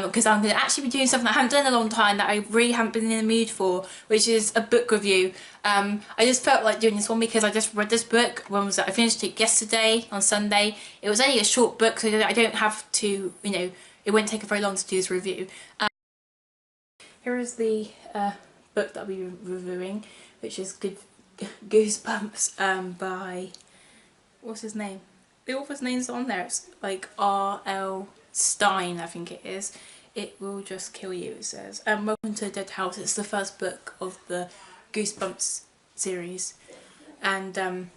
because I'm going to actually be doing something I haven't done in a long time that I really haven't been in the mood for, which is a book review. I just felt like doing this one because I just read this book. When was it? I finished it yesterday on Sunday. It was only a short book, so I don't have to, you know, it won't take very long to do this review. Here is the book that I'll be reviewing, which is Goosebumps by, what's his name? The author's name's on there. It's like R.L. Stein, I think it is. It Will Just Kill You, it says. Welcome to a Dead House. It's the first book of the Goosebumps series. And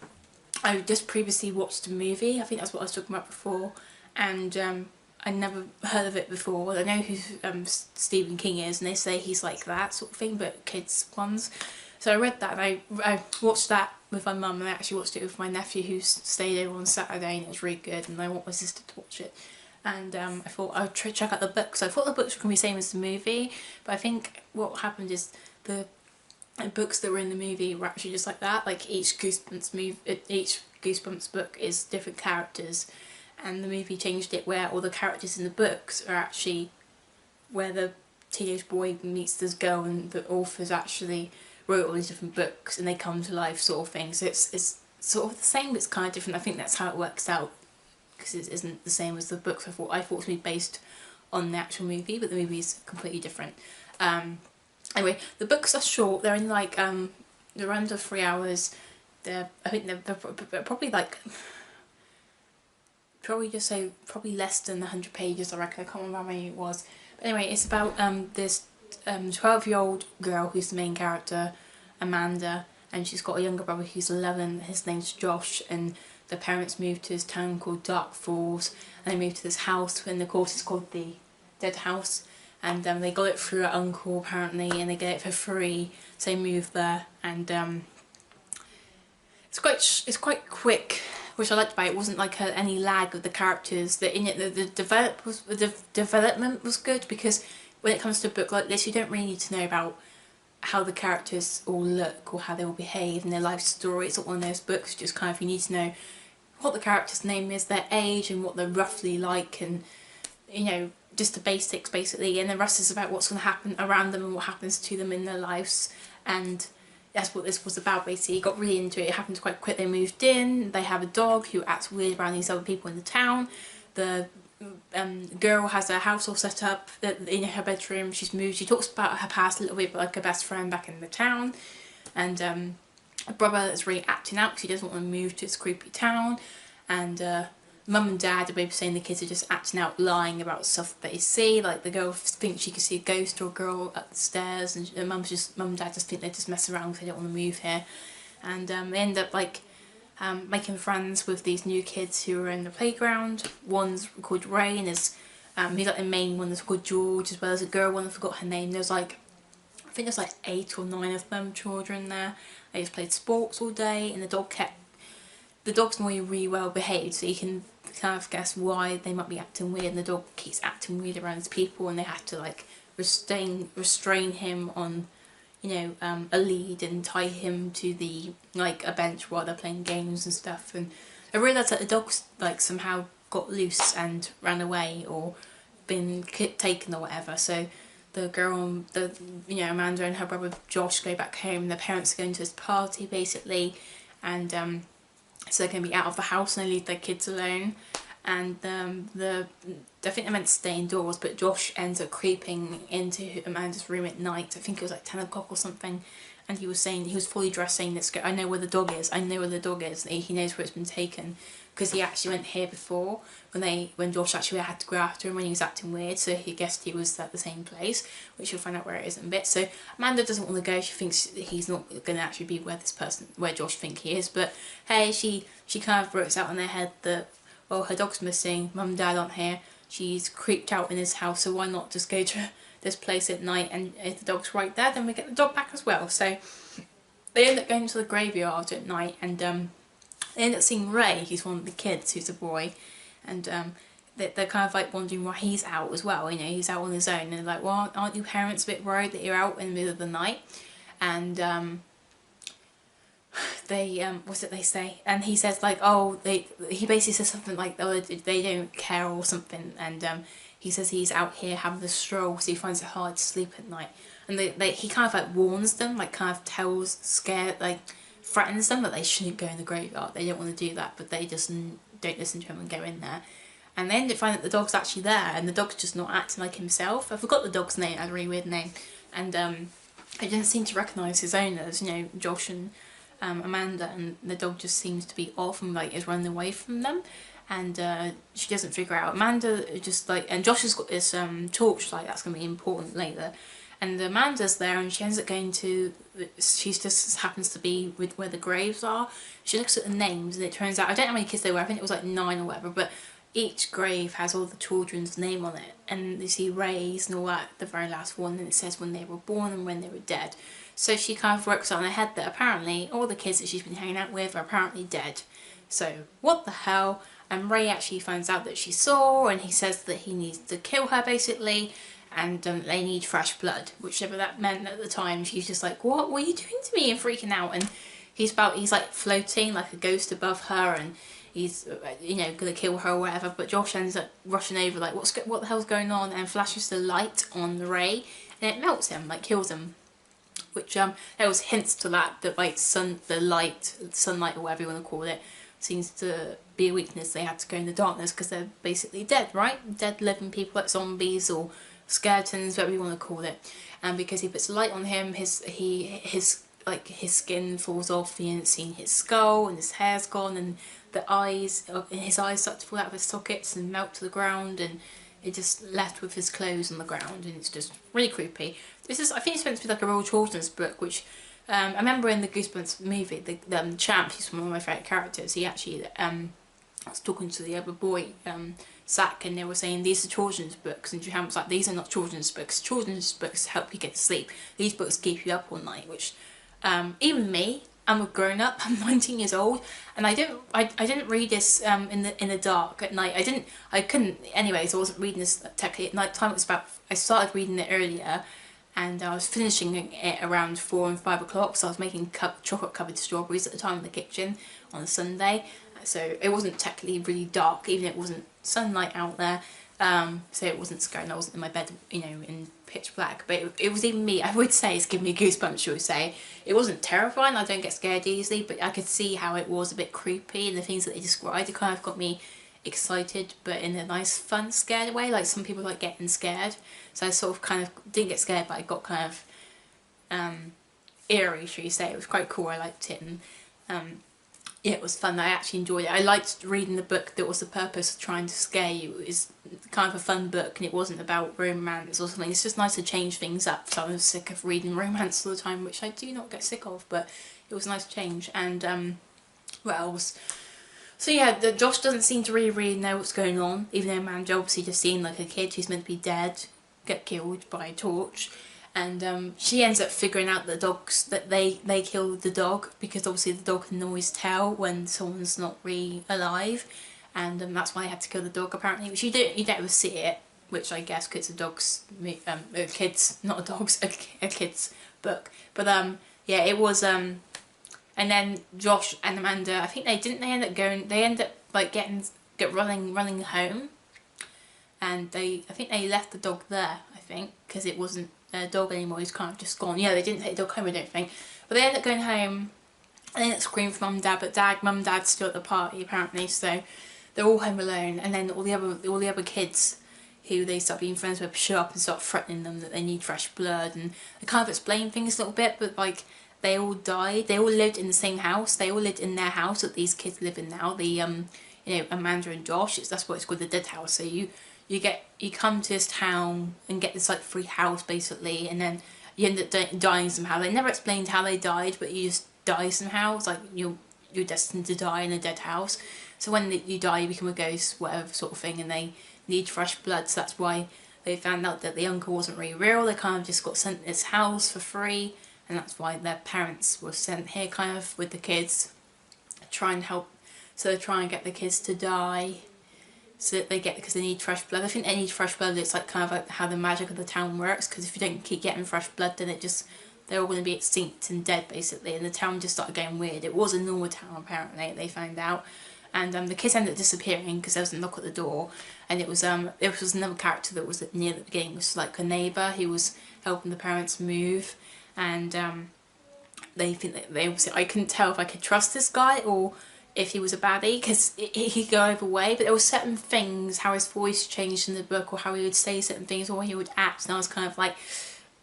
I just previously watched a movie. I think that's what I was talking about before. And I never heard of it before. I know who Stephen King is, and they say he's like that sort of thing, but kids ones. So I read that, and I watched that with my mum, and I actually watched it with my nephew who stayed over on Saturday, and it was really good, and I want my sister to watch it. And I thought I would check out the book. So I thought the books were going to be the same as the movie, but I think what happened is the books that were in the movie were actually just like that. Like each Goosebumps book is different characters, and the movie changed it where all the characters in the books are actually where the teenage boy meets this girl, and the authors actually wrote all these different books and they come to life sort of thing. So it's sort of the same, but it's kind of different. I think that's how it works out, because it isn't the same as the books. I thought it was going to be based on the actual movie, but the movie is completely different. Anyway, the books are short. They're in like they're under 3 hours. I think they're probably like probably less than 100 pages, I reckon. I can't remember how many it was. But anyway, it's about this 12-year-old girl who's the main character, Amanda, and she's got a younger brother who's 11. His name's Josh, and the parents moved to this town called Dark Falls, and they moved to this house, and of course it's called the Dead House, and they got it through her uncle apparently, and they get it for free, so they moved there. And it's quite quick, which I liked about it. It wasn't like any lag of the characters. That in it, the development was good, because when it comes to a book like this, you don't really need to know about how the characters all look or how they all behave and their life story. It's not one of those books, just kind of you need to know what the character's name is, their age, and what they're roughly like, and you know, just the basics basically, and the rest is about what's going to happen around them and what happens to them in their lives. And that's what this was about basically. Got really into it. It happened quite quick. They moved in, they have a dog who acts weird around these other people in the town. The girl has a house all set up in her bedroom. She's moved. She talks about her past a little bit, but like her best friend back in the town. And a brother that's really acting out because he doesn't want to move to this creepy town. And mum and dad are both saying the kids are just acting out, lying about stuff that they see. Like the girl thinks she can see a ghost or a girl up the stairs, and mum and dad just think they just mess around because they don't want to move here. And they end up like making friends with these new kids who are in the playground. One's called Ray, and he's like the main one. That's called George, as well as a girl one. I forgot her name. There's like, I think there's like 8 or 9 of them children there. They just played sports all day, and the dog's normally really well behaved, so you can kind of guess why they might be acting weird, and the dog keeps acting weird around his people, and they have to like restrain him on, you know, a lead and tie him to the like a bench while they're playing games and stuff. And I realised that the dog's like somehow got loose and ran away or been taken or whatever. So the girl, you know, Amanda and her brother Josh go back home, and their parents are going to this party basically, and so they're going to be out of the house and they leave their kids alone. And I think they're meant to stay indoors, but Josh ends up creeping into Amanda's room at night. I think it was like 10 o'clock or something, and he was fully dressed saying, "Let's go, I know where the dog is, I know where the dog is." And he knows where it's been taken, because he actually went here before when Josh actually had to go after him when he was acting weird, so he guessed he was at the same place, which you'll find out where it is in a bit. So Amanda doesn't want to go. She thinks he's not going to actually be where Josh thinks he is. But hey, she kind of works out in their head that, well, her dog's missing, mum and dad aren't here, she's creeped out in his house, so why not just go to this place at night, and if the dog's right there, then we get the dog back as well. So they end up going to the graveyard at night, and they end up seeing Ray, who's one of the kids, who's a boy, and they're kind of like wondering why he's out as well. You know, he's out on his own, and they're like, well, aren't your parents a bit worried that you're out in the middle of the night? And they what's it they say, and he says like, oh, he basically says something like, oh, they don't care or something, and he says he's out here having a stroll, so he finds it hard to sleep at night. And he kind of like warns them, like kind of threatens them that they shouldn't go in the graveyard. They don't want to do that, but they just don't listen to him and go in there. And they end up finding that the dog's actually there, and the dog's just not acting like himself. I forgot the dog's name, it had a really weird name. And I didn't seem to recognise his owners, you know, Josh and Amanda, and the dog just seems to be off and like is running away from them. And she doesn't figure out. Amanda just like, and Josh has got this torch light that's going to be important later. And Amanda's there, and she ends up going to, she just happens to be with where the graves are. She looks at the names, and it turns out, I don't know how many kids there were, I think it was like 9 or whatever, but each grave has all the children's name on it. And you see Ray's and all that, the very last one, and it says when they were born and when they were dead. So she kind of works out in her head that apparently all the kids that she's been hanging out with are apparently dead. So what the hell? And Ray actually finds out that she saw, and he says that he needs to kill her basically, and they need fresh blood, whichever that meant at the time. She's just like, what are you doing to me? And freaking out. And he's like floating like a ghost above her, and he's, you know, gonna kill her or whatever. But Josh ends up rushing over like, what the hell's going on? And flashes the light on Ray, and it melts him, like kills him. Which there was hints to that like sunlight or whatever you want to call it, seems to be a weakness. They had to go in the darkness because they're basically dead, right? Dead living people like zombies or skeletons, whatever you want to call it. And because he puts light on him, his skin falls off. You haven't seen his skull, and his hair's gone, and his eyes start to fall out of his sockets and melt to the ground, and it just left with his clothes on the ground, and it's just really creepy. I think it's meant to be like a real children's book, which I remember in the Goosebumps movie, the Champ, he's one of my favourite characters. He actually was talking to the other boy, Zach, and they were saying these are children's books, and Champ was like, these are not children's books. Children's books help you get to sleep. These books keep you up all night, which even me, I'm a grown up. I'm 19 years old, and I didn't read this in the dark at night. I couldn't. Anyways, I wasn't reading this technically at night time. It was about, I started reading it earlier, and I was finishing it around 4 and 5 o'clock. So I was making chocolate covered strawberries at the time in the kitchen on a Sunday. So it wasn't technically really dark, even if it wasn't sunlight out there. So it wasn't scary, and I wasn't in my bed, you know, in pitch black. But it was even me, I would say it's giving me goosebumps, shall we say. It wasn't terrifying, I don't get scared easily, but I could see how it was a bit creepy, and the things that they described, it kind of got me excited, but in a nice, fun, scared way. Like some people like getting scared. So I sort of kind of didn't get scared, but I got kind of eerie, shall you say. It was quite cool, I liked it, and yeah, it was fun. I actually enjoyed it. I liked reading the book that was the purpose of trying to scare you. It was kind of a fun book, and it wasn't about romance or something. It's just nice to change things up. So I was sick of reading romance all the time, which I do not get sick of, but it was a nice change. And what else? So yeah, Josh doesn't seem to really know what's going on, even though Amanda obviously just seen like a kid who's meant to be dead get killed by a torch. And she ends up figuring out that they killed the dog, because obviously the dog can always tell when someone's not really alive, and that's why they had to kill the dog apparently. Which you don't ever see it, which I guess because it's a kids, not a dog's, a kid's book. But yeah, it was and then Josh and Amanda, I think they end up like running home, and I think they left the dog there. I think because it wasn't their dog anymore, he's kind of just gone. Yeah, they didn't take the dog home, I don't think. But they end up going home, and they end up screaming for mum and dad, but mum and dad's still at the party apparently, so they're all home alone. And then all the other kids who they start being friends with show up and start threatening them that they need fresh blood, and they kind of explain things a little bit, but like they all died. They all lived in the same house. They all lived in their house that these kids live in now. The you know, Amanda and Josh. That's what it's called, the dead house. So you come to this town and get this like free house basically, and then you end up dying somehow. They never explained how they died, but you just die somehow. It's like you're destined to die in a dead house. So when you die, you become a ghost, whatever sort of thing, and they need fresh blood. So that's why they found out that the uncle wasn't really real. They kind of just got sent to this house for free, and that's why their parents were sent here kind of with the kids to try and help. So they try and get the kids to die, so that because they need fresh blood. I think they need fresh blood. It's like kind of like how the magic of the town works, because if you don't keep getting fresh blood, then they're all going to be extinct and dead basically, and the town just started getting weird. It was a normal town apparently, they found out. and the kids ended up disappearing because there was a knock at the door, and it was another character that was near the beginning, it was like a neighbour who was helping the parents move, and they think that they obviously, I couldn't tell if I could trust this guy or if he was a baddie, because he could go either way, but there were certain things, how his voice changed in the book, or how he would say certain things, or he would act, and I was kind of like,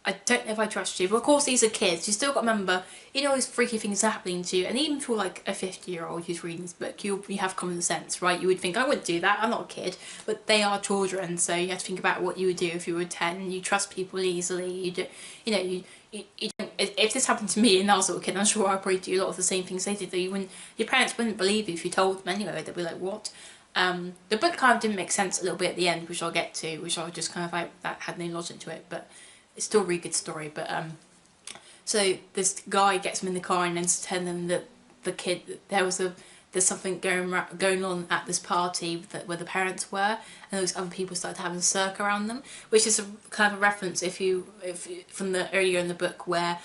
I don't know if I trust you. But of course these are kids, you still got to remember, you know, these freaky things are happening to you, and even for like a 50-year-old who's reading this book, you have common sense, right? You would think, I wouldn't do that, I'm not a kid, but they are children, so you have to think about what you would do if you were 10, you trust people easily, you do, you know, you don't, if this happened to me and I was a little kid, I'm sure I'd probably do a lot of the same things they did, that your parents wouldn't believe you if you told them anyway, they'd be like, what? The book kind of didn't make sense a little bit at the end, which I'll get to, which I was just kind of like, that had no logic to it, but it's still a really good story. But so this guy gets him in the car and then to tell them that the kid, there's something going on at this party where the parents were, and those other people started having a circle around them, which is a kind of a reference if from the earlier in the book where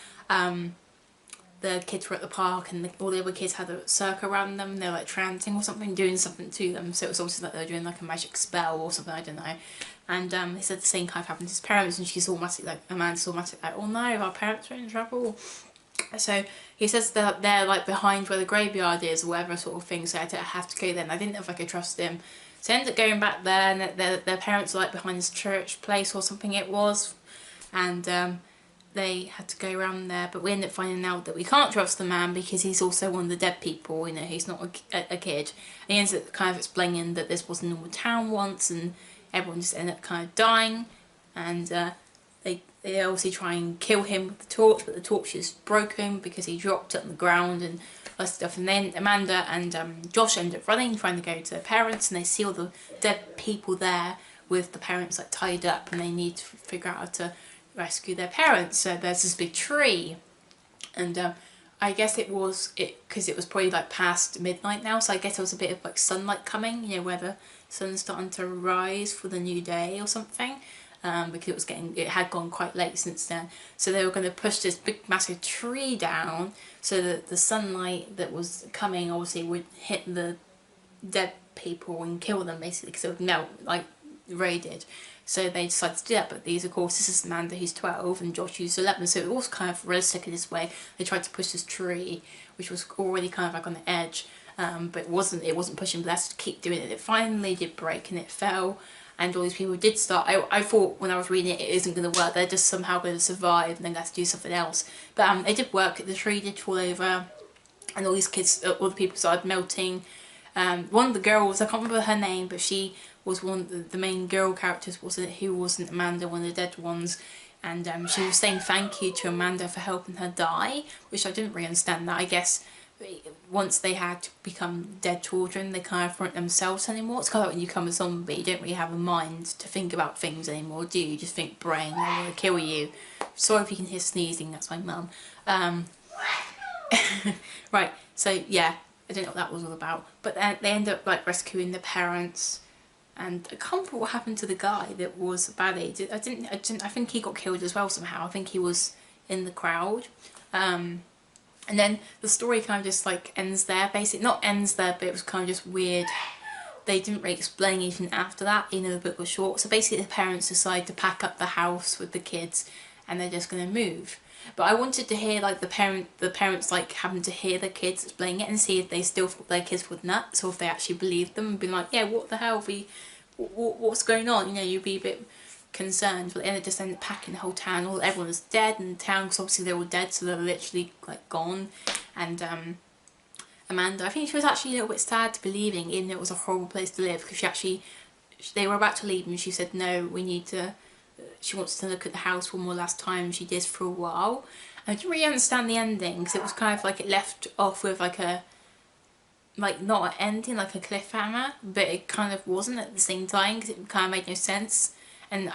the kids were at the park and all the other kids had a circle around them, they were like chanting or something, doing something to them, so it was obviously like they were doing like a magic spell or something, I don't know. And he said the same kind of happened to his parents, and she's automatically like, Amanda's automatically like, oh no, our parents are in trouble. So he says that they're like behind where the graveyard is or whatever sort of thing, so I have to go there, and I didn't know if I could trust him. So I ended up going back there, and their parents were like behind this church place or something it was, and they had to go around there, but we ended up finding out that we can't trust the man because he's also one of the dead people, you know, he's not a kid. And he ends up kind of explaining that this was a normal town once, and everyone just ended up kind of dying, and they obviously try and kill him with the torch, but the torch is broken because he dropped it on the ground and all that stuff. And then Amanda and Josh end up running, trying to go to their parents, and they see all the dead people there with the parents like tied up, and they need to figure out how to rescue their parents. So there's this big tree, and I guess it was because it was probably like past midnight now, so I guess there was a bit of like sunlight coming, you know, where the sun's starting to rise for the new day or something, because it had gone quite late since then. So they were going to push this big massive tree down so that the sunlight that was coming obviously would hit the dead people and kill them basically, because it would melt like Ray did. So they decided to do that, but of course, this is Amanda who's 12 and Josh who's 11, so it was kind of realistic in this way. They tried to push this tree, which was already kind of like on the edge, but it wasn't pushing, but they had to keep doing it. It finally did break and it fell, and all these people did start. I thought when I was reading it, it isn't going to work, they're just somehow going to survive and then they have to do something else. But it did work, the tree did fall over, and all these kids, all the people started melting. One of the girls, I can't remember her name, but she was one of the main girl characters, who wasn't Amanda, one of the dead ones, and she was saying thank you to Amanda for helping her die, which I didn't really understand that. I guess once they had become dead children, they kind of weren't themselves anymore. It's kind of like when you become a zombie, you don't really have a mind to think about things anymore, do you? You just think brain, I want to kill you. Sorry if you can hear sneezing, that's my mum. Right, so yeah, I don't know what that was all about, but they end up like rescuing the parents. And I can't remember what happened to the guy that was a baddie. I think he got killed as well somehow. I think he was in the crowd. And then the story kind of just like ends there, basically. Not ends there, but it was kind of just weird. They didn't really explain anything after that, even though the book was short. So basically the parents decide to pack up the house with the kids and they're just going to move. But I wanted to hear like the parents like having to hear the kids explaining it and see if they still thought their kids were nuts or if they actually believed them and been like, yeah, what the hell, what's going on? You know, you'd be a bit concerned. But then it just ended up packing the whole town. Everyone was dead in the town because obviously they were dead, so they were literally like gone. And Amanda, I think she was actually a little bit sad to be leaving, even though it was a horrible place to live, because they were about to leave and she said no, we need to. She wants to look at the house one more last time. She did for a while. I didn't really understand the ending because it was kind of like it left off with like not an ending, like a cliffhanger, but it kind of wasn't at the same time because it kind of made no sense. And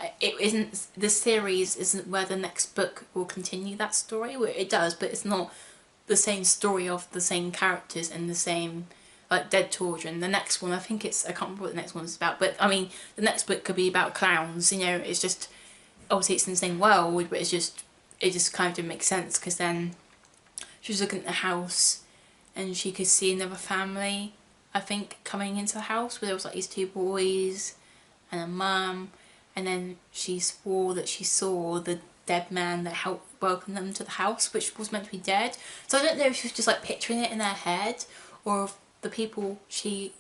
the series isn't where the next book will continue that story. It does, but it's not the same story of the same characters and the same like dead children. The next one, I think I can't remember what the next one's about, but I mean the next book could be about clowns, you know. It's just obviously it's in the same world, but it just kind of didn't make sense, because then she was looking at the house and she could see another family I think, coming into the house, where there was like these two boys and a mum, and then she swore that she saw the dead man that helped welcome them to the house, which was meant to be dead. So I don't know if she was just like picturing it in her head, or if the people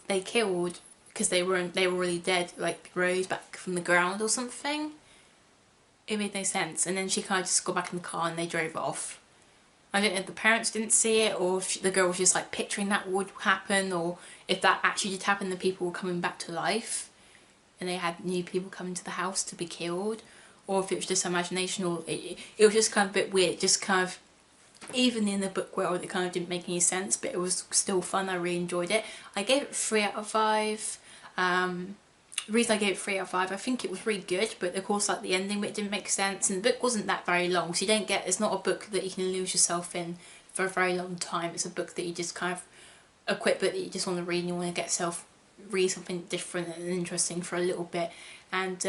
they killed, because they were really dead, like rose back from the ground or something. It made no sense. And then she kind of just got back in the car and they drove off. I don't know if the parents didn't see it, or if the girl was just like picturing that would happen, or if that actually did happen, the people were coming back to life and they had new people coming to the house to be killed, or if it was just imagination, or it was just kind of a bit weird. Just kind of, even in the book world, it kind of didn't make any sense, but it was still fun. I really enjoyed it. I gave it 3 out of 5. The reason I gave it 3 out of 5, I think it was really good, but of course like the ending bit didn't make sense, and the book wasn't that very long, so you don't get, it's not a book that you can lose yourself in for a very long time. It's a book that you just kind of, a quick book that you just want to read and you want to get yourself read something different and interesting for a little bit. And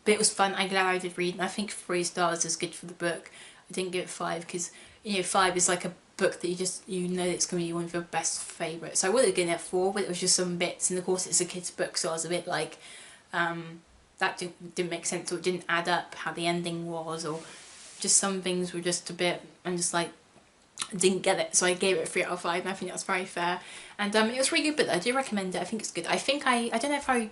but it was fun. I'm glad I did read, and I think 3 stars is good for the book. I didn't give it 5 because, you know, 5 is like a book that you know it's going to be one of your best favourites. So I would have given it 4, but it was just some bits, and of course it's a kid's book, so I was a bit like, that didn't make sense, or it didn't add up how the ending was, or just some things were just a bit, I'm just like, didn't get it. So I gave it a 3 out of 5, and I think that's very fair. And it was really good, but I do recommend it. I think it's good. I think I don't know if I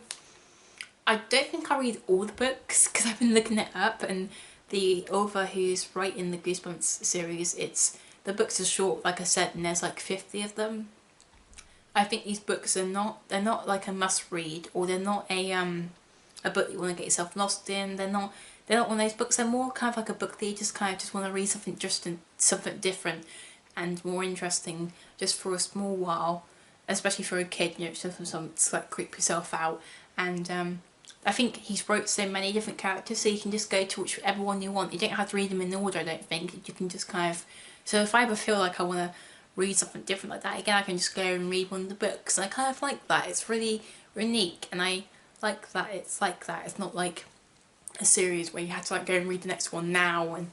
don't think I read all the books, because I've been looking it up, and the author who's writing the Goosebumps series, the books are short, like I said, and there's like 50 of them. I think these books are they're not like a must read, or they're not a book that you want to get yourself lost in. They're not one of those books. They're more kind of like a book that you just kind of want to read something different and more interesting just for a small while, especially for a kid, you know, to like creep yourself out. And I think he's wrote so many different characters, so you can just go to whichever one you want. You don't have to read them in order, I don't think. You can just kind of, so if I ever feel like I want to read something different like that again, I can just go and read one of the books. And I kind of like that. It's really unique, and I like that it's like that. It's not like a series where you have to like go and read the next one now and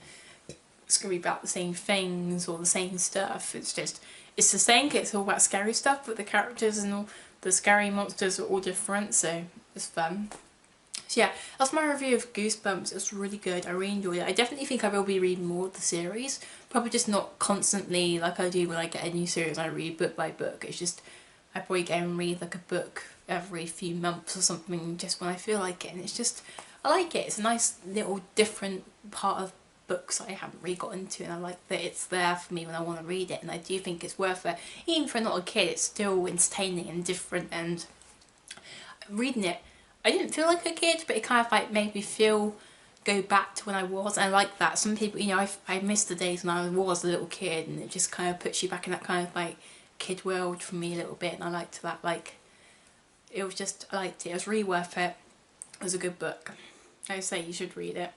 it's going to be about the same things or the same stuff. It's the same, it's all about scary stuff, but the characters and all the scary monsters are all different, so it's fun. So yeah, that's my review of Goosebumps. It was really good. I really enjoyed it. I definitely think I will be reading more of the series. Probably just not constantly like I do when I get a new series. I read book by book. It's just, I probably go and read like a book every few months or something, just when I feel like it. And it's just, I like it. It's a nice little different part of books I haven't really got into, and I like that it's there for me when I want to read it. And I do think it's worth it. Even for not a kid, it's still entertaining and different, and reading it, I didn't feel like a kid, but it kind of like made me go back to when I was, and I like that. Some people, you know, I miss the days when I was a little kid, and it just kind of puts you back in that kind of like kid world for me a little bit, and I liked that. Like, it was just, I liked it. It was really worth it. It was a good book. I say you should read it.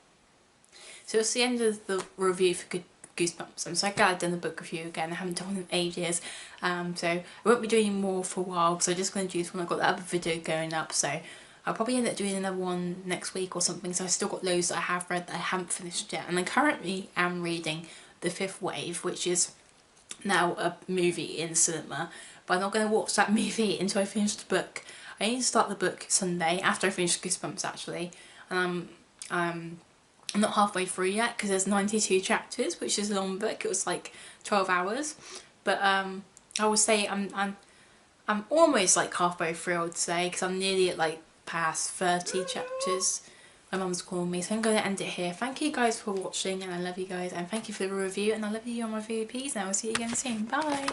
So it's the end of the review for Goosebumps. I'm so glad I've done the book review again. I haven't done one in ages. So I won't be doing more for a while, because I'm just going to do this when I've got the other video going up. So I'll probably end up doing another one next week or something. So I've still got loads that I have read that I haven't finished yet. And I currently am reading The Fifth Wave, which is now a movie in cinema. But I'm not going to watch that movie until I finish the book. I need to start the book Sunday, after I finish Goosebumps actually. And I'm not halfway through yet, because there's 92 chapters, which is a long book. It was like 12 hours. But I would say I'm almost like halfway through, I would say, because I'm nearly at like past 30 chapters. My mum's calling me, so I'm going to end it here. Thank you guys for watching, and I love you guys, and thank you for the review, and I love you on my VIPs, and I will see you again soon. Bye!